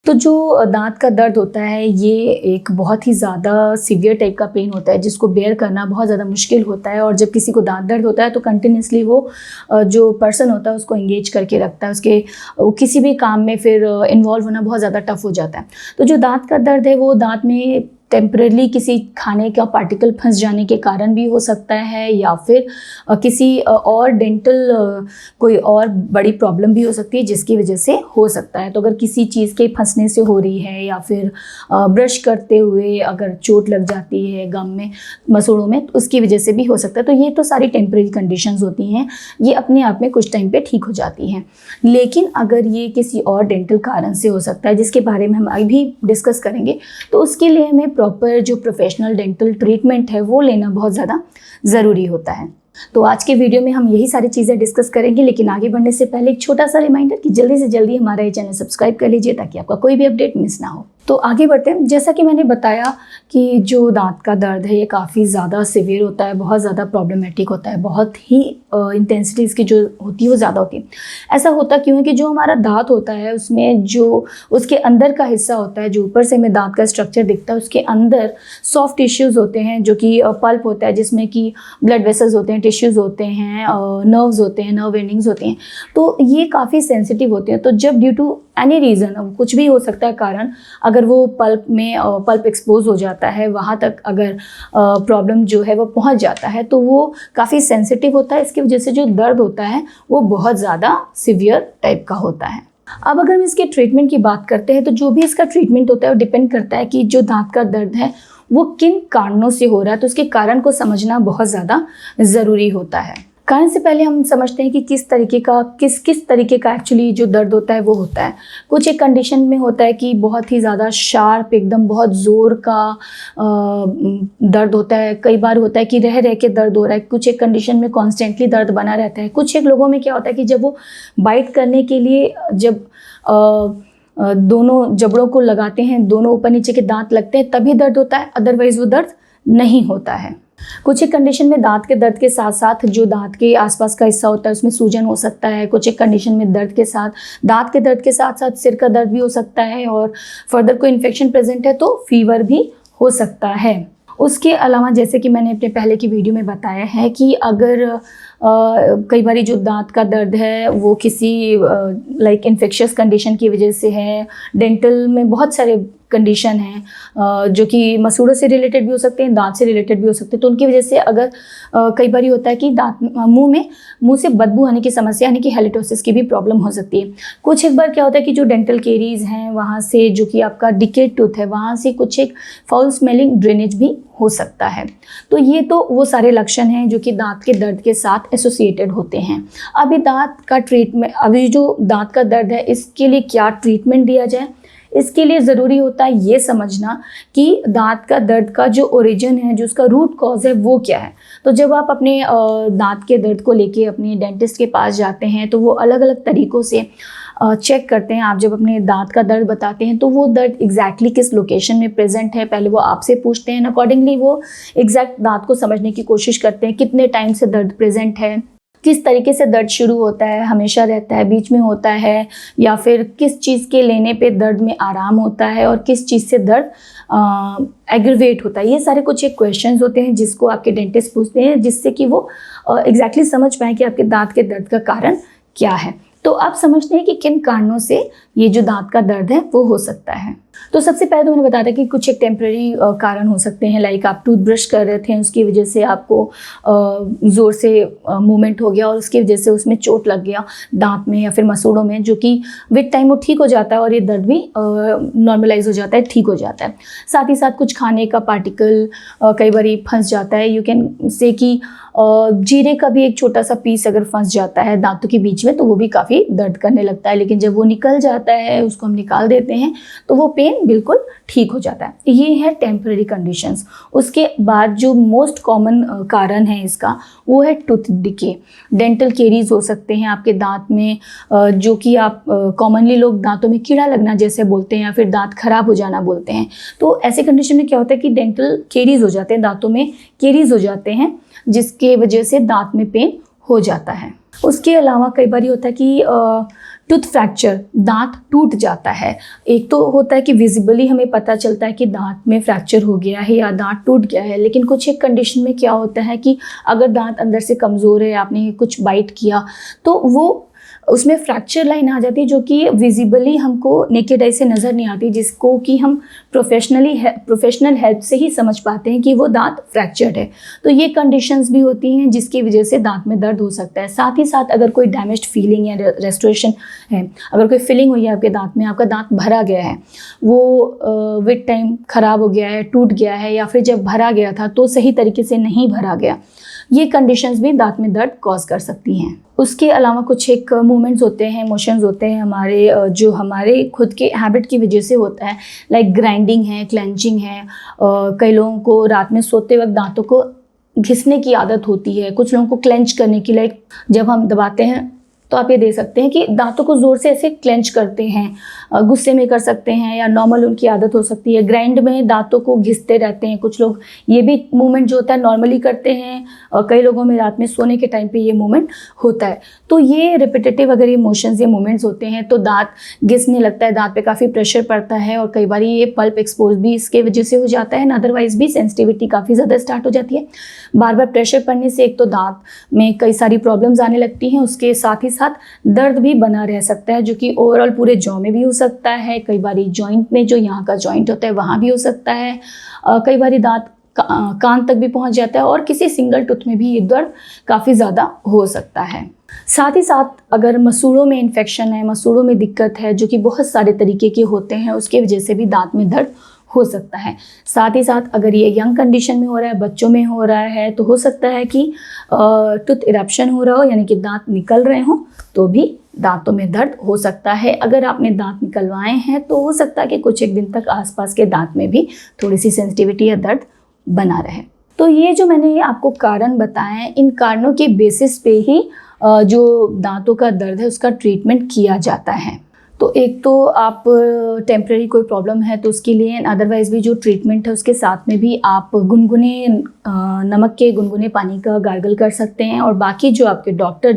तो जो दाँत का दर्द होता है ये एक बहुत ही ज़्यादा सीवियर टाइप का पेन होता है जिसको बेयर करना बहुत ज़्यादा मुश्किल होता है। और जब किसी को दाँत दर्द होता है तो कंटिन्यूसली वो जो पर्सन होता है उसको एंगेज करके रखता है, उसके किसी भी काम में फिर इन्वॉल्व होना बहुत ज़्यादा टफ हो जाता है। तो जो दाँत का दर्द है वो दाँत में टेम्परेली किसी खाने का पार्टिकल फंस जाने के कारण भी हो सकता है, या फिर किसी और डेंटल कोई और बड़ी प्रॉब्लम भी हो सकती है जिसकी वजह से हो सकता है। तो अगर किसी चीज़ के फंसने से हो रही है, या फिर ब्रश करते हुए अगर चोट लग जाती है गम में, मसूड़ों में, तो उसकी वजह से भी हो सकता है। तो ये तो सारी टेम्परेरी कंडीशंस होती हैं, ये अपने आप में कुछ टाइम पे ठीक हो जाती हैं। लेकिन अगर ये किसी और डेंटल कारण से हो सकता है जिसके बारे में हम अभी डिस्कस करेंगे, तो उसके लिए हमें प्रॉपर जो प्रोफेशनल डेंटल ट्रीटमेंट है वो लेना बहुत ज़्यादा ज़रूरी होता है। तो आज के वीडियो में हम यही सारी चीज़ें डिस्कस करेंगे, लेकिन आगे बढ़ने से पहले एक छोटा सा रिमाइंडर कि जल्दी से जल्दी हमारा ये चैनल सब्सक्राइब कर लीजिए ताकि आपका कोई भी अपडेट मिस ना हो। तो आगे बढ़ते हैं। जैसा कि मैंने बताया कि जो दांत का दर्द है ये काफ़ी ज़्यादा सिवियर होता है, बहुत ज़्यादा प्रॉब्लमेटिक होता है, बहुत ही इंटेंसिटी इसकी जो होती है वो ज़्यादा होती है। ऐसा होता क्यों है कि जो हमारा दांत होता है उसमें जो उसके अंदर का हिस्सा होता है, जो ऊपर से हमें दांत का स्ट्रक्चर दिखता है, उसके अंदर सॉफ्ट टिश्यूज़ होते हैं जो कि पल्प होता है, जिसमें कि ब्लड वेसल्स होते हैं, टिश्यूज़ होते हैं, नर्व्स होते हैं, नर्व एंडिंग्स होती हैं। तो ये काफ़ी सेंसिटिव होते हैं। तो जब ड्यू टू एनी रीज़न, कुछ भी हो सकता है कारण, अगर वो पल्प एक्सपोज हो जाता है, वहाँ तक अगर प्रॉब्लम जो है वो पहुँच जाता है, तो वो काफ़ी सेंसिटिव होता है। इसकी वजह से जो दर्द होता है वो बहुत ज़्यादा सिवियर टाइप का होता है। अब अगर हम इसके ट्रीटमेंट की बात करते हैं, तो जो भी इसका ट्रीटमेंट होता है वो डिपेंड करता है कि जो दांत का दर्द है वो किन कारणों से हो रहा है। तो उसके कारण को समझना बहुत ज़्यादा ज़रूरी होता है। कारण से पहले हम समझते हैं कि किस तरीके का एक्चुअली जो दर्द होता है वो होता है। कुछ एक कंडीशन में होता है कि बहुत ही ज़्यादा शार्प, एकदम बहुत ज़ोर का दर्द होता है। कई बार होता है कि रह रह के दर्द हो रहा है। कुछ एक कंडीशन में कॉन्स्टेंटली दर्द बना रहता है। कुछ एक लोगों में क्या होता है कि जब वो बाइट करने के लिए जब दोनों जबड़ों को लगाते हैं, दोनों ऊपर नीचे के दांत लगते हैं, तभी दर्द होता है, अदरवाइज वो दर्द नहीं होता है। कुछ एक कंडीशन में दांत के दर्द के साथ साथ जो दांत के आसपास का हिस्सा होता है उसमें सूजन हो सकता है। कुछ एक कंडीशन में दांत के दर्द के साथ साथ सिर का दर्द भी हो सकता है, और फर्दर कोई इन्फेक्शन प्रेजेंट है तो फीवर भी हो सकता है। उसके अलावा जैसे कि मैंने अपने पहले की वीडियो में बताया है कि अगर कई बार जो दांत का दर्द है वो किसी लाइक इन्फेक्शियस कंडीशन की वजह से है। डेंटल में बहुत सारे कंडीशन हैं जो कि मसूड़ों से रिलेटेड भी हो सकते हैं, दांत से रिलेटेड भी हो सकते हैं। तो उनकी वजह से अगर कई बार होता है कि मुंह से बदबू आने की समस्या, यानी कि हैलिटोसिस की भी प्रॉब्लम हो सकती है। कुछ एक बार क्या होता है कि जो डेंटल केरीज हैं वहाँ से, जो कि आपका डिकेड टूथ है, वहाँ से कुछ एक फाउल स्मेलिंग ड्रेनेज भी हो सकता है। तो ये तो वो सारे लक्षण हैं जो कि दांत के दर्द के साथ एसोसिएटेड होते हैं। अभी जो दांत का दर्द है इसके लिए क्या ट्रीटमेंट दिया जाए, इसके लिए ज़रूरी होता है ये समझना कि दांत का दर्द का जो ओरिजिन है, जो उसका रूट कॉज है वो क्या है। तो जब आप अपने दांत के दर्द को लेके अपने डेंटिस्ट के पास जाते हैं तो वो अलग अलग तरीक़ों से चेक करते हैं। आप जब अपने दांत का दर्द बताते हैं तो वो दर्द एग्जैक्टली किस लोकेशन में प्रेजेंट है, पहले वो आपसे पूछते हैं। अकॉर्डिंगली वो एग्जैक्ट दांत को समझने की कोशिश करते हैं, कितने टाइम से दर्द प्रेजेंट है, किस तरीके से दर्द शुरू होता है, हमेशा रहता है, बीच में होता है, या फिर किस चीज़ के लेने पे दर्द में आराम होता है, और किस चीज़ से दर्द एग्रीवेट होता है। ये सारे कुछ एक क्वेश्चंस होते हैं जिसको आपके डेंटिस्ट पूछते हैं, जिससे कि वो एग्जैक्टली समझ पाएँ कि आपके दांत के दर्द का कारण क्या है। तो आप समझते हैं कि किन कारणों से ये जो दांत का दर्द है वो हो सकता है। तो सबसे पहले तो मैंने बताया था कि कुछ एक टेम्प्रेरी कारण हो सकते हैं, लाइक आप टूथब्रश कर रहे थे, उसकी वजह से आपको ज़ोर से मूवमेंट हो गया और उसकी वजह से उसमें चोट लग गया दांत में या फिर मसूड़ों में, जो कि विद टाइम वो ठीक हो जाता है और ये दर्द भी नॉर्मलाइज हो जाता है, ठीक हो जाता है। साथ ही साथ कुछ खाने का पार्टिकल कई बार फंस जाता है। यू कैन से कि जीरे का भी एक छोटा सा पीस अगर फंस जाता है दांतों के बीच में तो वो भी काफ़ी दर्द करने लगता है, लेकिन जब वो निकल जाता है, उसको हम निकाल देते हैं, तो वो पेन बिल्कुल ठीक हो जाता है। ये है टेम्परेरी कंडीशंस। उसके बाद जो मोस्ट कॉमन कारण है इसका वो है टूथ डिके। डेंटल केरीज हो सकते हैं आपके दांत में, जो कि आप कॉमनली लोग दांतों में कीड़ा लगना जैसे बोलते हैं, या फिर दांत खराब हो जाना बोलते हैं। तो ऐसे कंडीशन में क्या होता है कि डेंटल केरीज हो जाते हैं, दांतों में केरीज हो जाते हैं, जिसके वजह से दांत में पेन हो जाता है। उसके अलावा कई बार होता है कि टूथ फ्रैक्चर, दांत टूट जाता है। एक तो होता है कि विजिबली हमें पता चलता है कि दांत में फ्रैक्चर हो गया है या दांत टूट गया है, लेकिन कुछ एक कंडीशन में क्या होता है कि अगर दांत अंदर से कमज़ोर है, आपने कुछ बाइट किया तो वो उसमें फ्रैक्चर लाइन आ जाती है जो कि विजिबली हमको नेकेड आई से नज़र नहीं आती, जिसको कि हम प्रोफेशनल हेल्प से ही समझ पाते हैं कि वो दांत फ्रैक्चर्ड है। तो ये कंडीशंस भी होती हैं जिसकी वजह से दांत में दर्द हो सकता है। साथ ही साथ अगर कोई डैमेज्ड फीलिंग या रेस्टोरेशन है, अगर कोई फीलिंग हुई है आपके दांत में, आपका दांत भरा गया है, वो विद टाइम ख़राब हो गया है, टूट गया है, या फिर जब भरा गया था तो सही तरीके से नहीं भरा गया, ये कंडीशंस भी दांत में दर्द कॉज कर सकती हैं। उसके अलावा कुछ एक मूवमेंट्स होते हैं, इमोशंस होते हैं हमारे, जो हमारे खुद के हैबिट की वजह से होता है, लाइक ग्राइंडिंग है, क्लेंचिंग है। कई लोगों को रात में सोते वक्त दांतों को घिसने की आदत होती है, कुछ लोगों को क्लेंच करने की, लाइक जब हम दबाते हैं तो आप ये देख सकते हैं कि दांतों को ज़ोर से ऐसे क्लेंच करते हैं, गुस्से में कर सकते हैं या नॉर्मल उनकी आदत हो सकती है। ग्राइंड में दांतों को घिसते रहते हैं कुछ लोग, ये भी मूवमेंट जो होता है नॉर्मली करते हैं, और कई लोगों में रात में सोने के टाइम पे ये मूवमेंट होता है। तो ये रिपीटेटिव अगर ये मोशंस, ये मूवमेंट्स होते हैं तो दांत घिसने लगता है, दांत पे काफ़ी प्रेशर पड़ता है, और कई बार ये पल्प एक्सपोज भी इसके वजह से हो जाता है। अदरवाइज भी सेंसिटिविटी काफ़ी ज़्यादा स्टार्ट हो जाती है। बार बार प्रेशर पड़ने से एक तो दांत में कई सारी प्रॉब्लम्स आने लगती हैं, उसके साथ ही साथ दर्द भी बना रह सकता है, जो कि ओवरऑल पूरे जॉ में भी हो सकता है, कई बार जॉइंट में, जो यहाँ का जॉइंट होता है वहाँ भी हो सकता है, कई बार दांत कान तक भी पहुँच जाता है, और किसी सिंगल टूथ में भी ये दर्द काफ़ी ज़्यादा हो सकता है। साथ ही साथ अगर मसूड़ों में इन्फेक्शन है, मसूड़ों में दिक्कत है, जो कि बहुत सारे तरीके के होते हैं, उसकी वजह से भी दांत में दर्द हो सकता है। साथ ही साथ अगर ये यंग कंडीशन में हो रहा है, बच्चों में हो रहा है, तो हो सकता है कि टूथ इरप्शन हो रहा हो, यानी कि दांत निकल रहे हों, तो भी दांतों में दर्द हो सकता है। अगर आपने दांत निकलवाए हैं तो हो सकता है कि कुछ एक दिन तक आसपास के दांत में भी थोड़ी सी सेंसिटिविटी या दर्द बना रहे। तो ये जो मैंने आपको कारण बताए, इन कारणों के बेसिस पे ही जो दांतों का दर्द है उसका ट्रीटमेंट किया जाता है। तो एक तो आप टेम्प्रेरी कोई प्रॉब्लम है तो उसके लिए, अदरवाइज़ भी जो ट्रीटमेंट है उसके साथ में भी आप गुनगुने नमक के गुनगुने पानी का गार्गल कर सकते हैं, और बाकी जो आपके डॉक्टर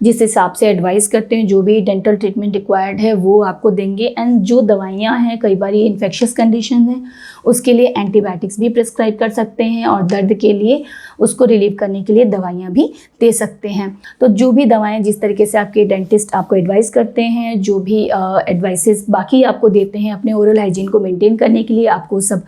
जिस हिसाब से एडवाइस करते हैं, जो भी डेंटल ट्रीटमेंट रिक्वायर्ड है वो आपको देंगे। एंड जो दवाइयाँ हैं, कई बार ये इन्फेक्शियस कंडीशन है, उसके लिए एंटीबायोटिक्स भी प्रिस्क्राइब कर सकते हैं, और दर्द के लिए उसको रिलीव करने के लिए दवाइयाँ भी दे सकते हैं। तो जो भी दवाएँ जिस तरीके से आपके डेंटिस्ट आपको एडवाइस करते हैं, जो भी एडवाइसेस बाकी आपको देते हैं अपने ओरल हाइजीन को मेंटेन करने के लिए, आपको सब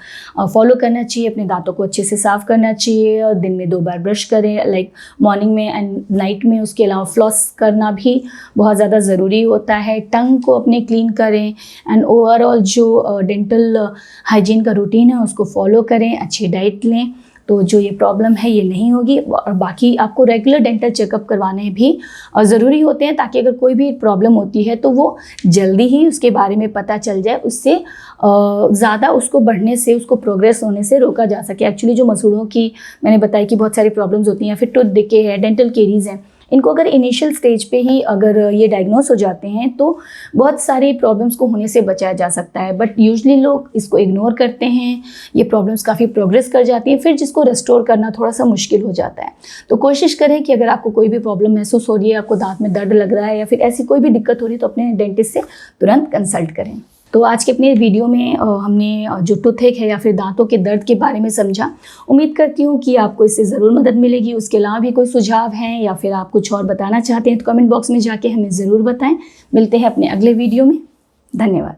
फॉलो करना चाहिए। अपने दांतों को अच्छे से साफ़ करना चाहिए, दिन में 2 बार ब्रश करें, लाइक मॉर्निंग में एंड नाइट में। उसके अलावा फ्लॉस करना भी बहुत ज़्यादा ज़रूरी होता है। टंग को अपने क्लीन करें, एंड ओवरऑल जो डेंटल हाइजीन का रूटीन है उसको फॉलो करें, अच्छी डाइट लें, तो जो ये प्रॉब्लम है ये नहीं होगी। और बाकी आपको रेगुलर डेंटल चेकअप करवाने भी ज़रूरी होते हैं, ताकि अगर कोई भी प्रॉब्लम होती है तो वो जल्दी ही उसके बारे में पता चल जाए, उससे ज़्यादा उसको बढ़ने से, उसको प्रोग्रेस होने से रोका जा सके। एक्चुअली जो मसूड़ों की मैंने बताया कि बहुत सारी प्रॉब्लम्स होती हैं, फिर टूथ डिके है, डेंटल केरीज हैं, इनको अगर इनिशियल स्टेज पे ही अगर ये डायग्नोस हो जाते हैं तो बहुत सारी प्रॉब्लम्स को होने से बचाया जा सकता है। बट यूजुअली लोग इसको इग्नोर करते हैं, ये प्रॉब्लम्स काफ़ी प्रोग्रेस कर जाती हैं, फिर जिसको रेस्टोर करना थोड़ा सा मुश्किल हो जाता है। तो कोशिश करें कि अगर आपको कोई भी प्रॉब्लम महसूस हो रही है, आपको दांत में दर्द लग रहा है या फिर ऐसी कोई भी दिक्कत हो रही है, तो अपने डेंटिस्ट से तुरंत कंसल्ट करें। तो आज के अपने वीडियो में हमने जो टूथेक है या फिर दांतों के दर्द के बारे में समझा। उम्मीद करती हूँ कि आपको इससे ज़रूर मदद मिलेगी। उसके अलावा भी कोई सुझाव हैं या फिर आप कुछ और बताना चाहते हैं तो कमेंट बॉक्स में जाके हमें ज़रूर बताएं। मिलते हैं अपने अगले वीडियो में। धन्यवाद।